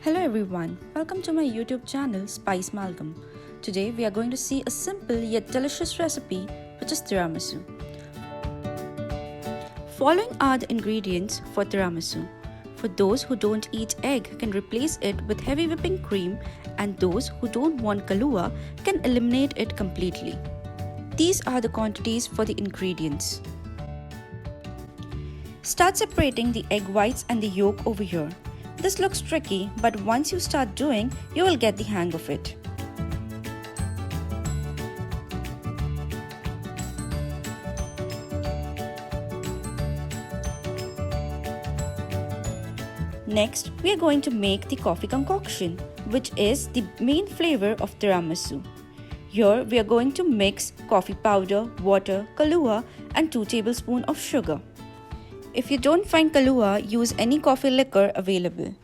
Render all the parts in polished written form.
Hello everyone, welcome to my YouTube channel Spice Malcolm. Today we are going to see a simple yet delicious recipe which is tiramisu. Following are the ingredients for tiramisu. For those who don't eat egg can replace it with heavy whipping cream, and those who don't want Kahlua can eliminate it completely. These are the quantities for the ingredients. Start separating the egg whites and the yolk over here. This looks tricky, but once you start doing, you will get the hang of it. Next, we are going to make the coffee concoction, which is the main flavor of tiramisu. Here, we are going to mix coffee powder, water, Kahlua, and 2 tablespoons of sugar. If you don't find Kahlua, use any coffee liquor available.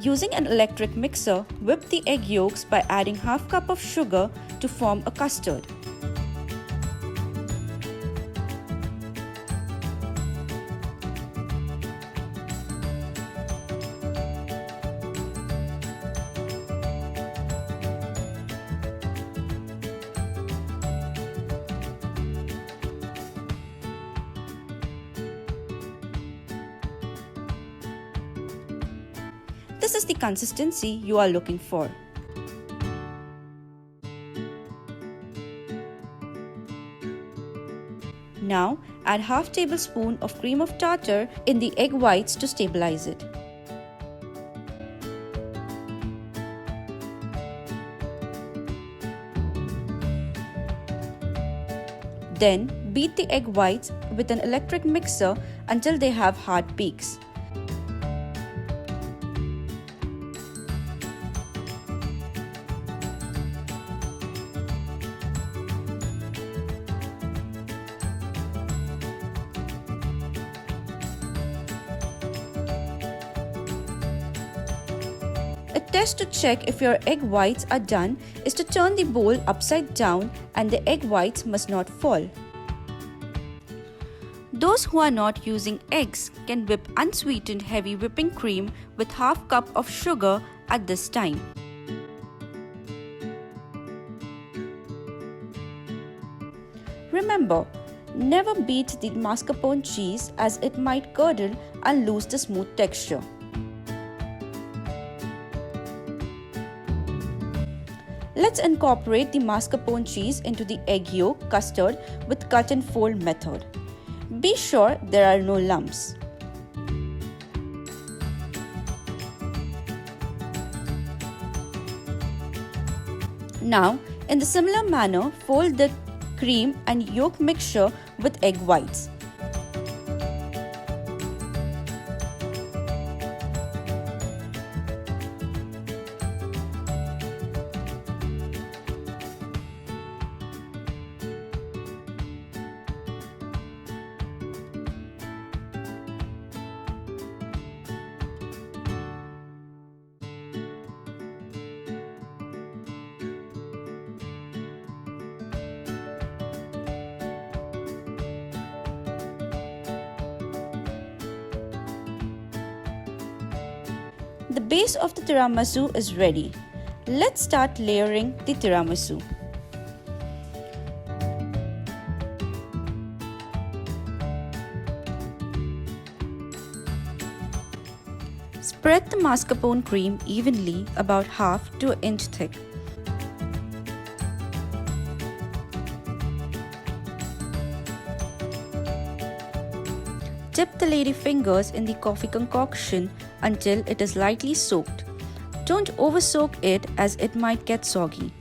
Using an electric mixer, whip the egg yolks by adding half cup of sugar to form a custard. This is the consistency you are looking for. Now add half tablespoon of cream of tartar in the egg whites to stabilize it. Then beat the egg whites with an electric mixer until they have hard peaks. A test to check if your egg whites are done is to turn the bowl upside down and the egg whites must not fall. Those who are not using eggs can whip unsweetened heavy whipping cream with half cup of sugar at this time. Remember, never beat the mascarpone cheese as it might curdle and lose the smooth texture. Let's incorporate the mascarpone cheese into the egg yolk custard with cut and fold method. Be sure there are no lumps. Now, in the similar manner, fold the cream and yolk mixture with egg whites. The base of the tiramisu is ready. Let's start layering the tiramisu. Spread the mascarpone cream evenly, about half to an inch thick. Dip the ladyfingers in the coffee concoction until it is lightly soaked. Don't over-soak it as it might get soggy.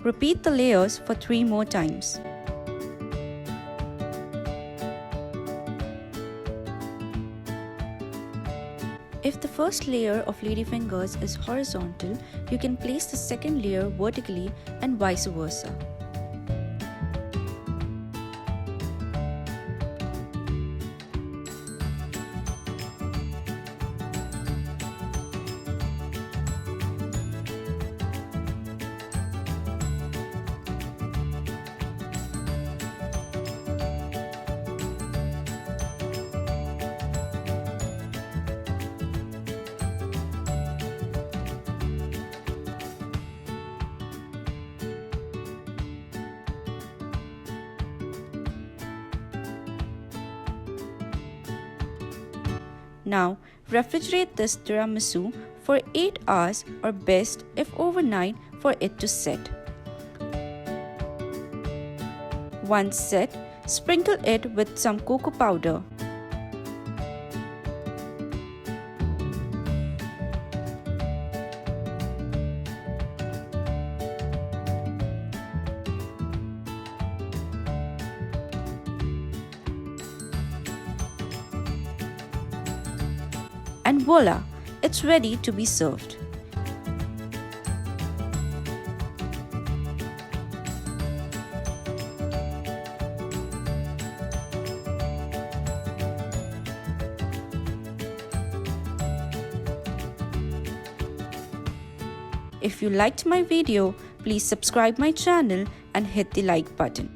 Repeat the layers for 3 more times. If the first layer of Ladyfingers is horizontal, you can place the second layer vertically and vice versa. Now, refrigerate this tiramisu for 8 hours or best if overnight for it to set. Once set, sprinkle it with some cocoa powder. And voila, it's ready to be served. If you liked my video, please subscribe my channel and hit the like button.